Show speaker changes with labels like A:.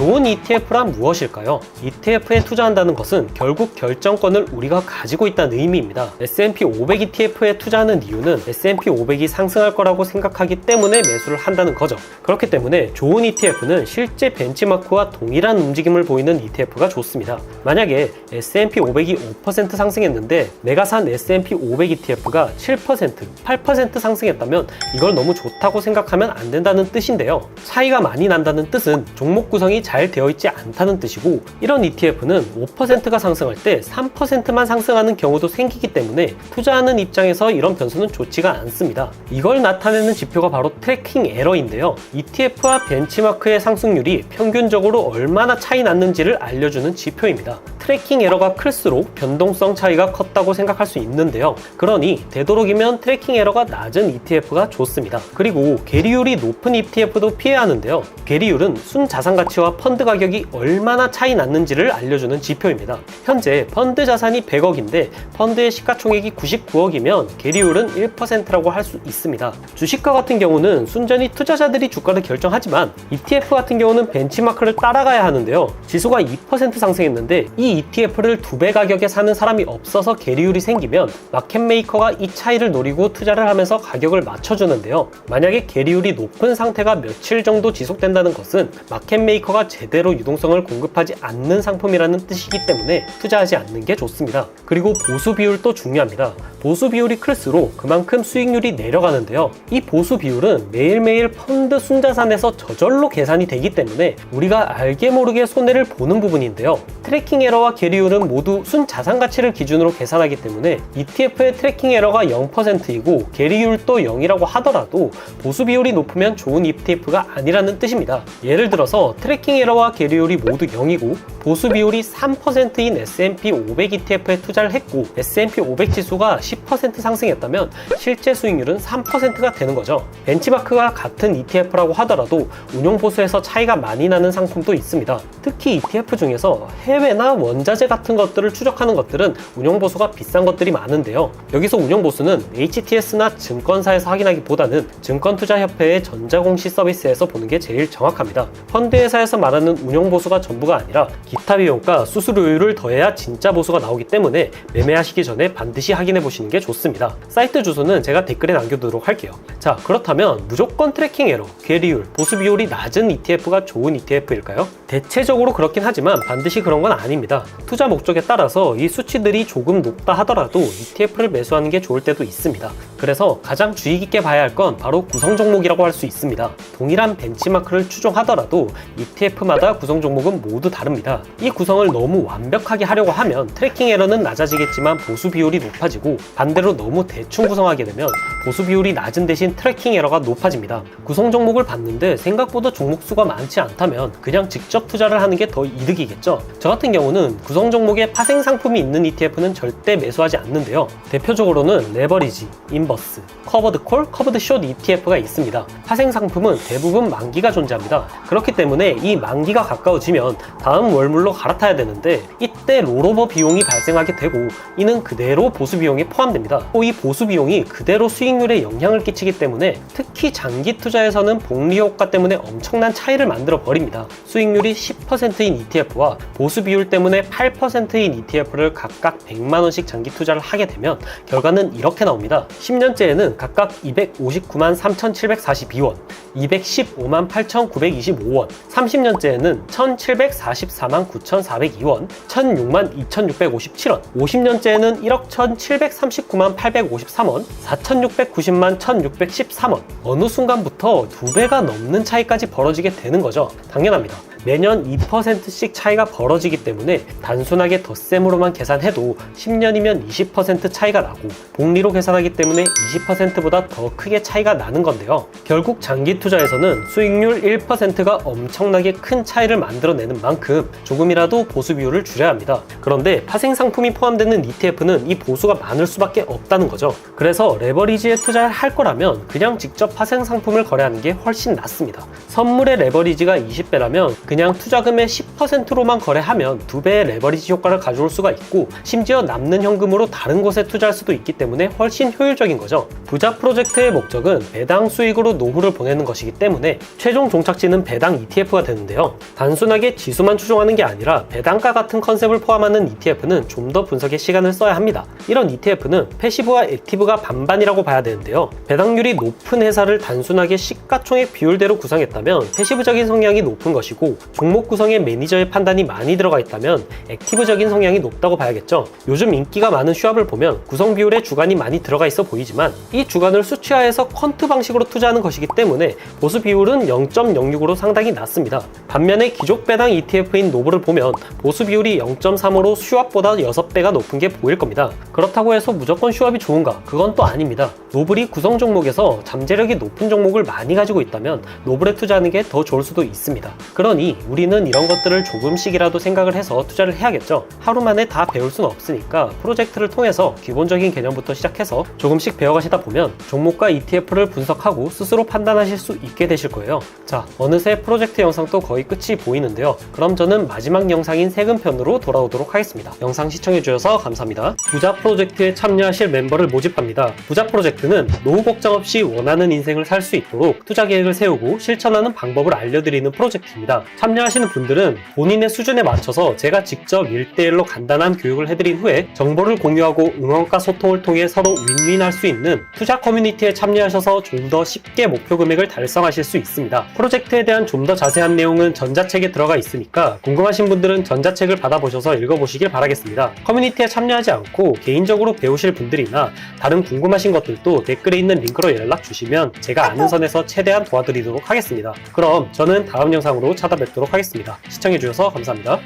A: 좋은 ETF란 무엇일까요? ETF에 투자한다는 것은 결국 결정권을 우리가 가지고 있다는 의미입니다. S&P 500 ETF에 투자하는 이유는 S&P 500이 상승할 거라고 생각하기 때문에 매수를 한다는 거죠. 그렇기 때문에 좋은 ETF는 실제 벤치마크와 동일한 움직임을 보이는 ETF가 좋습니다. 만약에 S&P 500이 5% 상승했는데 내가 산 S&P 500 ETF가 7%, 8% 상승했다면 이걸 너무 좋다고 생각하면 안 된다는 뜻인데요. 차이가 많이 난다는 뜻은 종목 구성이 잘 되어 있지 않다는 뜻이고, 이런 ETF는 5%가 상승할 때 3%만 상승하는 경우도 생기기 때문에 투자하는 입장에서 이런 변수는 좋지가 않습니다. 이걸 나타내는 지표가 바로 트래킹 에러인데요. ETF와 벤치마크의 상승률이 평균적으로 얼마나 차이 났는지를 알려주는 지표입니다. 트래킹 에러가 클수록 변동성 차이가 컸다고 생각할 수 있는데요. 그러니 되도록이면 트래킹 에러가 낮은 ETF가 좋습니다. 그리고 계리율이 높은 ETF도 피해야 하는데요. 계리율은 순자산 가치와 펀드 가격이 얼마나 차이 났는지를 알려주는 지표입니다. 현재 펀드 자산이 100억인데 펀드의 시가총액이 99억이면 계리율은 1%라고 할 수 있습니다. 주식과 같은 경우는 순전히 투자자들이 주가를 결정하지만 ETF 같은 경우는 벤치마크를 따라가야 하는데요. 지수가 2% 상승했는데 이 ETF를 2배 가격에 사는 사람이 없어서 계리율이 생기면 마켓메이커가 이 차이를 노리고 투자를 하면서 가격을 맞춰주는데요. 만약에 계리율이 높은 상태가 며칠 정도 지속된다는 것은 마켓메이커가 제대로 유동성을 공급하지 않는 상품이라는 뜻이기 때문에 투자하지 않는 게 좋습니다. 그리고 보수 비율도 중요합니다. 보수 비율이 클수록 그만큼 수익률이 내려가는데요. 이 보수 비율은 매일매일 펀드 순자산에서 저절로 계산이 되기 때문에 우리가 알게 모르게 손해를 보는 부분인데요. 트래킹 에러와 계리율은 모두 순자산 가치를 기준으로 계산하기 때문에 ETF의 트래킹 에러가 0%이고 계리율도 0이라고 하더라도 보수 비율이 높으면 좋은 ETF가 아니라는 뜻입니다. 예를 들어서 트래킹 에러와 계리율이 모두 0이고 보수 비율이 3%인 S&P 500 ETF에 투자를 했고 S&P 500 지수가 10% 상승했다면 실제 수익률은 3%가 되는 거죠. 벤치마크가 같은 ETF라고 하더라도 운용 보수에서 차이가 많이 나는 상품도 있습니다. 특히 ETF 중에서 해외나 원자재 같은 것들을 추적하는 것들은 운용 보수가 비싼 것들이 많은데요. 여기서 운용 보수는 HTS나 증권사에서 확인하기보다는 증권투자협회의 전자공시 서비스에서 보는 게 제일 정확합니다. 펀드 회사에서 말하는 운용 보수가 전부가 아니라 기타 비용과 수수료율을 더해야 진짜 보수가 나오기 때문에 매매하시기 전에 반드시 확인해 보시는 게 좋습니다. 사이트 주소는 제가 댓글에 남겨두도록 할게요. 자, 그렇다면 무조건 트래킹 에러, 계리율, 보수 비율이 낮은 ETF가 좋은 ETF일까요? 대체적으로 그렇긴 하지만 반드시 그런 건 아닙니다. 투자 목적에 따라서 이 수치들이 조금 높다 하더라도 ETF를 매수하는 게 좋을 때도 있습니다. 그래서 가장 주의 깊게 봐야 할 건 바로 구성 종목이라고 할 수 있습니다. 동일한 벤치마크를 추종하더라도 ETF마다 구성 종목은 모두 다릅니다. 이 구성을 너무 완벽하게 하려고 하면 트래킹 에러는 낮아지겠지만 보수 비율이 높아지고, 반대로 너무 대충 구성하게 되면 보수 비율이 낮은 대신 트래킹 에러가 높아집니다. 구성 종목을 봤는데 생각보다 종목 수가 많지 않다면 그냥 직접 투자를 하는 게 더 이득이겠죠. 저 같은 경우는 구성 종목에 파생 상품이 있는 ETF는 절대 매수하지 않는데요. 대표적으로는 레버리지, 인버스, 커버드 콜, 커버드 숏 ETF가 있습니다. 파생 상품은 대부분 만기가 존재합니다. 그렇기 때문에 이 만기가 가까워지면 다음 월물로 갈아타야 되는데 이때 롤오버 비용이 발생하게 되고, 이는 그대로 보수 비용에 포함됩니다. 또 이 보수 비용이 그대로 수익률에 영향을 끼치기 때문에 특히 장기 투자에서는 복리 효과 때문에 엄청난 차이를 만들어 버립니다. 수익률이 10%인 ETF와 보수 비율 때문에 8%인 ETF를 각각 100만원씩 장기 투자를 하게 되면 결과는 이렇게 나옵니다. 10년째에는 각각 259만 3,742원, 215만 8,925원, 30년째에는 1,744만 9,402원, 1,006만 2,657원, 50년째에는 1억 1,739만 853원, 4,690만 1,613원. 어느 순간부터 2배가 넘는 차이까지 벌어지게 되는 거죠. 당연합니다. 매년 2%씩 차이가 벌어지기 때문에 단순하게 덧셈으로만 계산해도 10년이면 20% 차이가 나고, 복리로 계산하기 때문에 20%보다 더 크게 차이가 나는 건데요. 결국 장기 투자에서는 수익률 1%가 엄청나게 큰 차이를 만들어내는 만큼 조금이라도 보수 비율을 줄여야 합니다. 그런데 파생 상품이 포함되는 ETF는 이 보수가 많을 수밖에 없다는 거죠. 그래서 레버리지에 투자를 할 거라면 그냥 직접 파생 상품을 거래하는 게 훨씬 낫습니다. 선물의 레버리지가 20배라면 그냥 투자금의 10%로만 거래하면 2배의 레버리지 효과를 가져올 수가 있고, 심지어 남는 현금으로 다른 곳에 투자할 수도 있기 때문에 훨씬 효율적인 거죠. 부자 프로젝트의 목적은 배당 수익으로 노후를 보내는 것이기 때문에 최종 종착지는 배당 ETF가 되는데요. 단순하게 지수만 추종하는 게 아니라 배당과 같은 컨셉을 포함하는 ETF는 좀 더 분석에 시간을 써야 합니다. 이런 ETF는 패시브와 액티브가 반반이라고 봐야 되는데요. 배당률이 높은 회사를 단순하게 시가총액 비율대로 구성했다면 패시브적인 성향이 높은 것이고, 종목 구성에 매니저의 판단이 많이 들어가 있다면 액티브적인 성향이 높다고 봐야겠죠. 요즘 인기가 많은 슈왑을 보면 구성 비율에 주간이 많이 들어가 있어 보이지만 이 주간을 수치화해서 퀀트 방식으로 투자하는 것이기 때문에 보수 비율은 0.06으로 상당히 낮습니다. 반면에 기존 배당 ETF인 노블을 보면 보수 비율이 0.3으로 슈왑보다 6배가 높은 게 보일 겁니다. 그렇다고 해서 무조건 슈왑이 좋은가? 그건 또 아닙니다. 노블이 구성 종목에서 잠재력이 높은 종목을 많이 가지고 있다면 노블에 투자하는 게 더 좋을 수도 있습니다. 그러니 우리는 이런 것들을 조금씩이라도 생각을 해서 투자를 해야겠죠. 하루 만에 다 배울 수는 없으니까 프로젝트를 통해서 기본적인 개념부터 시작해서 조금씩 배워가시다 보면 종목과 ETF를 분석하고 스스로 판단하실 수 있게 되실 거예요. 자, 어느새 프로젝트 영상도 거의 끝이 보이는데요. 그럼 저는 마지막 영상인 세금편으로 돌아오도록 하겠습니다. 영상 시청해주셔서 감사합니다. 부자 프로젝트에 참여하실 멤버를 모집합니다. 부자 프로젝트는 노후 걱정 없이 원하는 인생을 살 수 있도록 투자 계획을 세우고 실천하는 방법을 알려드리는 프로젝트입니다. 참여하시는 분들은 본인의 수준에 맞춰서 제가 직접 1대1로 간단한 교육을 해드린 후에 정보를 공유하고 응원과 소통을 통해 서로 윈윈할 수 있는 투자 커뮤니티에 참여하셔서 좀 더 쉽게 목표 금액을 달성하실 수 있습니다. 프로젝트에 대한 좀 더 자세한 내용은 전자책에 들어가 있으니까 궁금하신 분들은 전자책을 받아보셔서 읽어보시길 바라겠습니다. 커뮤니티에 참여하지 않고 개인적으로 배우실 분들이나 다른 궁금하신 것들도 댓글에 있는 링크로 연락 주시면 제가 아는 선에서 최대한 도와드리도록 하겠습니다. 그럼 저는 다음 영상으로 찾아뵙도록 하겠습니다. 시청해주셔서 감사합니다.